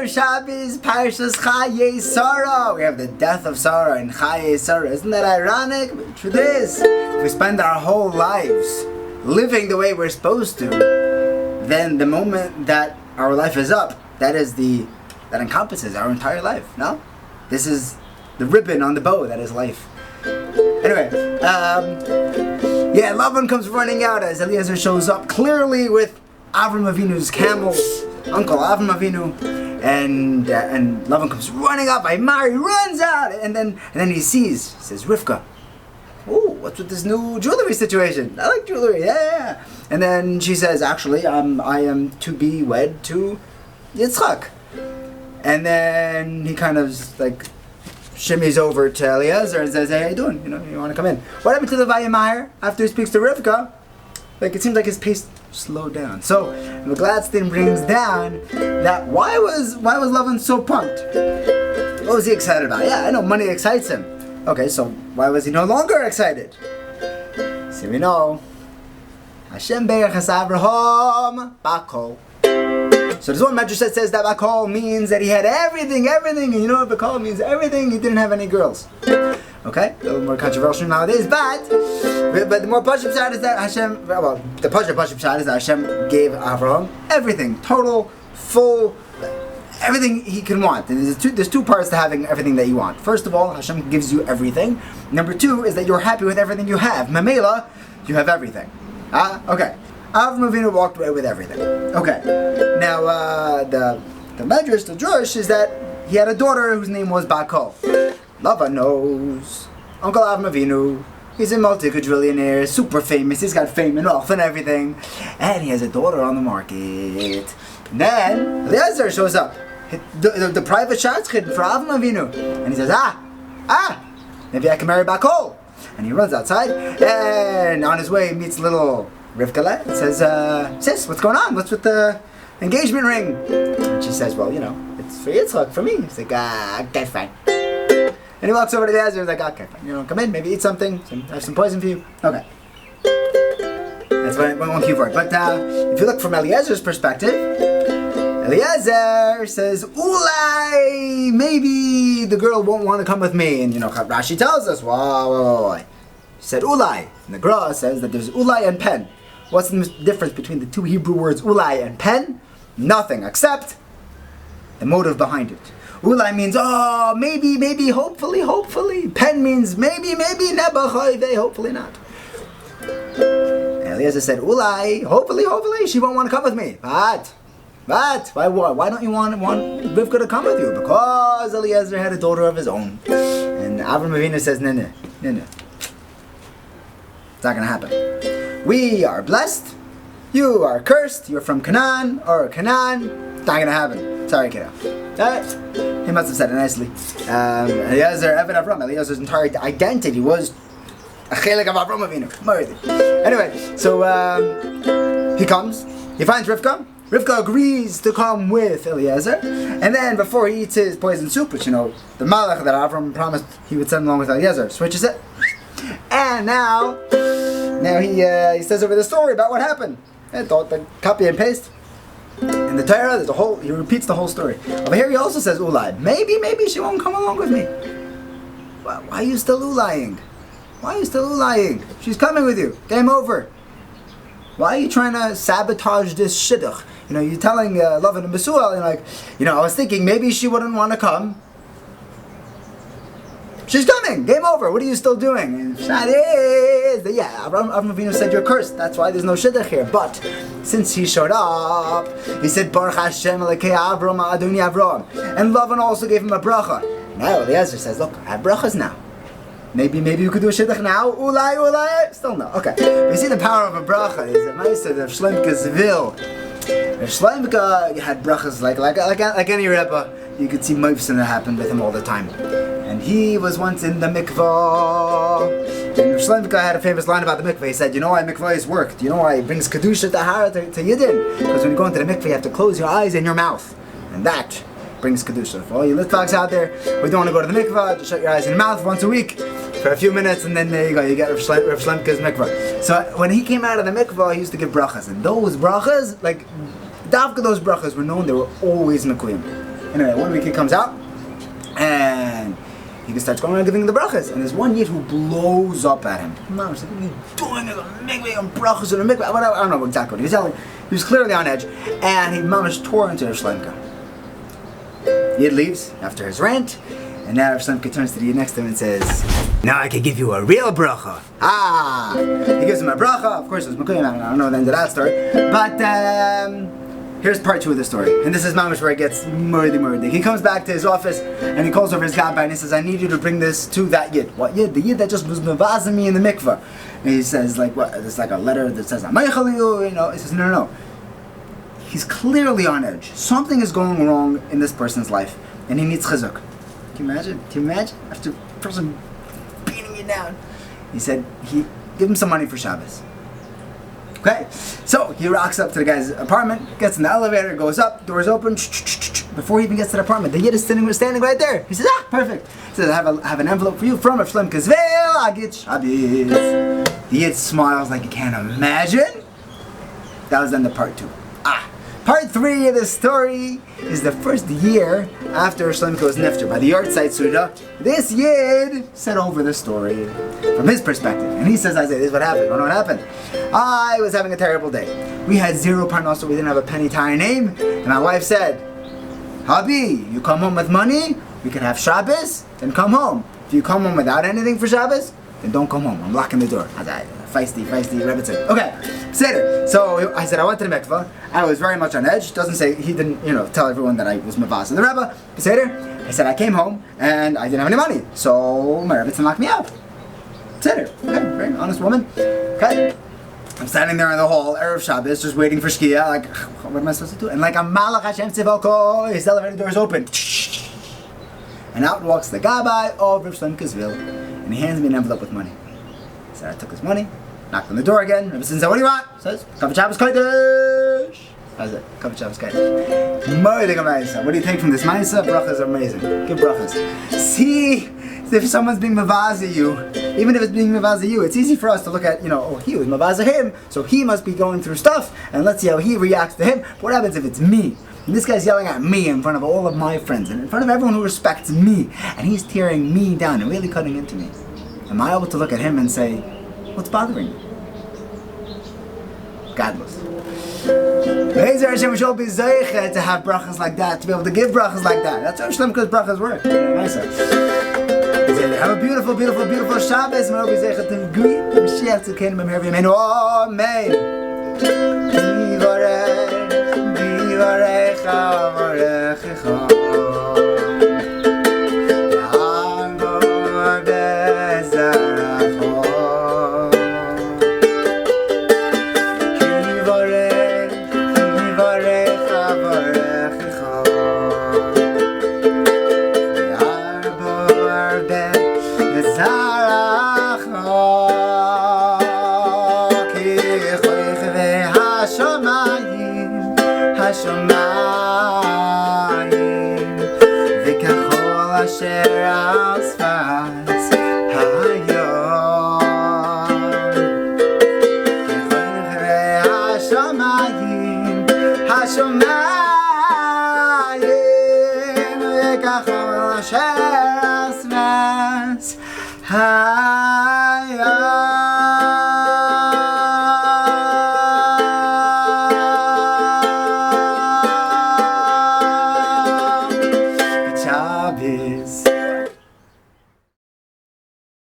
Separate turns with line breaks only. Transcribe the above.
Erev Shabbos, Parshas Chayei Sarah. We have the death of Sarah and Chayei Sarah. Isn't that ironic? The truth is, if we spend our whole lives living the way we're supposed to, then the moment that our life is up, that encompasses our entire life. No? This is the ribbon on the bow that is life. Anyway, Lavan comes running out as Eliezer shows up clearly with Avram Avinu's camels, Uncle Avram Avinu, and Lavan comes running up. Mari runs out, and then he says, Rivka, oh, what's with this new jewelry situation? I like jewelry, yeah. And then she says, actually, I am to be wed to Yitzchak. And then he kind of shimmies over to Eliezer and says, hey, how you doing? You want to come in? What happened to the Vayimar after he speaks to Rivka? It seems like his pace slowed down. So Gladstein brings down that why was Lavan so pumped? What was he excited about? Yeah, I know money excites him. Okay, so why was he no longer excited? So we know Hashem Berachas Avraham Bakol. So there's one medrash that says that Bakol means that he had everything, and you know what Bakol means? Everything, he didn't have any girls. Okay, a little more controversial nowadays, but the more Pashup side is that the Pashup side is that Hashem gave Avraham everything, total, full, everything he can want. And there's two parts to having everything that you want. First of all, Hashem gives you everything. Number two is that you're happy with everything you have. Mamela, you have everything. Okay. Avram Avinu walked away with everything. Okay. Now, the medrash, the drush, is that he had a daughter whose name was Bakol. Lava knows. Uncle Avram Avinu, he's a multi-quadrillionaire, super famous, he's got fame and wealth and everything. And he has a daughter on the market. And then, Eliezer shows up. The private shots hidden for Avram Avinu. And he says, maybe I can marry Bakol. And he runs outside, and on his way he meets little Rivka and says, sis, what's going on? What's with the engagement ring? And she says, well, it's for Yitzchak, for me. He's like, okay, fine. And he walks over to the Eliezer and he's like, okay, fine. Come in, maybe eat something, have some poison for you. Okay. That's what I won't keep for it. But if you look from Eliezer's perspective, Eliezer says, Ulai, maybe the girl won't want to come with me. And Rashi tells us, why? He said Ulai. And the Gra says that there's Ulai and Pen. What's the difference between the two Hebrew words Ulai and Pen? Nothing, except the motive behind it. Ulai means, maybe, hopefully. Pen means maybe, neba chayei, hopefully not. And Eliezer said, Ulai, hopefully, she won't want to come with me. But, why don't you want Rivka to come with you? Because Eliezer had a daughter of his own. And Avram Avinu says, no. It's not going to happen. We are blessed. You are cursed. You're from Canaan. It's not going to happen. Sorry, kiddo. He must have said it nicely. Eliezer, Evan Avram, Eliezer's entire identity was a chelik of Avram Avinu. Anyway, so he comes. He finds Rivka. Rivka agrees to come with Eliezer. And then before he eats his poison soup, which, the malach that Avram promised he would send along with Eliezer, switches it. And now he says over the story about what happened. And the copy and paste. In the Torah, he repeats the whole story. Over here he also says Ulai. Maybe she won't come along with me. Why are you still Ulaying? She's coming with you. Game over. Why are you trying to sabotage this shidduch? You're telling Lavan and Besuel, I was thinking maybe she wouldn't want to come. She's coming! Game over! What are you still doing? And Shad is Avram Avinu said you're cursed. That's why there's no shidduch here. But since he showed up, he said Baruch Hashem Elokei Avram Adoni Avram. And Lavan also gave him a bracha. Now Eliezer says, look, I have brachas now. Maybe you could do a shidduch now. Ulai. Still no. Okay. You see the power of a bracha. Is a nice of Shlomke's vil. If Shlomke had brachas like any Rebbe, you could see moifsin that happened with him all the time. And he was once in the Mikva. And Shlomke had a famous line about the Mikva. He said, you know why Mikva is worked? You know why it brings Kedusha Tahara to Yidden? Because when you go into the Mikva, you have to close your eyes and your mouth. And that brings Kedusha. For all you Litvaks out there who don't want to go to the Mikva, just shut your eyes and your mouth once a week for a few minutes, and then there you go, you get Rav Shlomke's Mikva. So when he came out of the Mikva, he used to give brachas. And those brachas, Davka those brachas were known, they were always Mekuyim. Anyway, one week he comes out, and he starts going around giving the brachos. And there's one yid who blows up at him. Mamash, like, what are you doing? I'm making brachos in a mikvah. I don't know exactly what he was yelling. He was clearly on edge, and he mamash tore into the Shlomke. Yid leaves after his rant, and now Shlomke turns to the yid next to him and says, "Now I can give you a real bracha." He gives him a bracha. Of course, it was Mikva. I don't know the end of that story, but here's part 2 of the story, and this is mamash where it gets murdy. He comes back to his office and he calls over his gabbai and he says, "I need you to bring this to that yid." What yid? The yid that just was mevazing me in the mikvah. And he says, like, what? There's like a letter that says, "Amaychaliu," you know. He says, no. He's clearly on edge. Something is going wrong in this person's life, and he needs chizuk. Can you imagine? After a person beating you down, he said, give him some money for Shabbos. Okay, so he rocks up to the guy's apartment, gets in the elevator, goes up, doors open. Before he even gets to the apartment, the yid is standing right there. He says, perfect. He says, I have an envelope for you from Shlomke's veil. I get Shabbos. The yid smiles like you can't imagine. That was then the part 2. Part 3 of the story is the first year after Shlomke was nifter. By the Yartzeit Suda, this yid said over the story from his perspective. And he says, Isaiah, this is what happened. You know what happened? I was having a terrible day. We had 0 parnasa, we didn't have a penny to our name. And my wife said, Abie, you come home with money, we can have Shabbos, then come home. If you come home without anything for Shabbos, then don't come home. I'm locking the door. Feisty, Rebbitzin. Okay, Seder. So I said I went to the mikvah. I was very much on edge. Doesn't say, he didn't, tell everyone that I was mavas in the Rebbe. Seder. I said I came home and I didn't have any money. So my Rebbitzin locked me out. Seder. Okay, very honest woman. Okay. I'm standing there in the hall, Erev Shabbos, just waiting for Shkia. Like, what am I supposed to do? And like a Malach Hashem Tzivoko, his elevator door is open. And out walks the gabbai of Rav Shlomke's veil. And he hands me an envelope with money. So I took his money, knocked on the door again. Rebbe says, what do you want? Says, Kochvei Shabbos Kodesh. How's it? Kochvei Shabbos Kodesh. Moedeg Amaisa. What do you take from this Maisa? Brachos are amazing. Give brachos. See, if someone's being mavaza you, even if it's being mavaza you, it's easy for us to look at, he was mavaza him, so he must be going through stuff, and let's see how he reacts to him. But what happens if it's me? And this guy's yelling at me in front of all of my friends, and in front of everyone who respects me, and he's tearing me down and really cutting into me. Am I able to look at him and say, what's bothering you? Godless. Eliezer Hashem should be zeicha to have brachas like that, to be able to give brachas like that. That's how Shlomke's brachas work. Nice. Have a beautiful, beautiful, beautiful Shabbos. And I'll be zeicha to greet the Mashiach to Kingdom of Heaven. Amen. Divarech, Avarechecha.
Hashamayim v'kachol asher al sfas hayom Kochvei Hashamayim v'kachol asher al sfas hayom.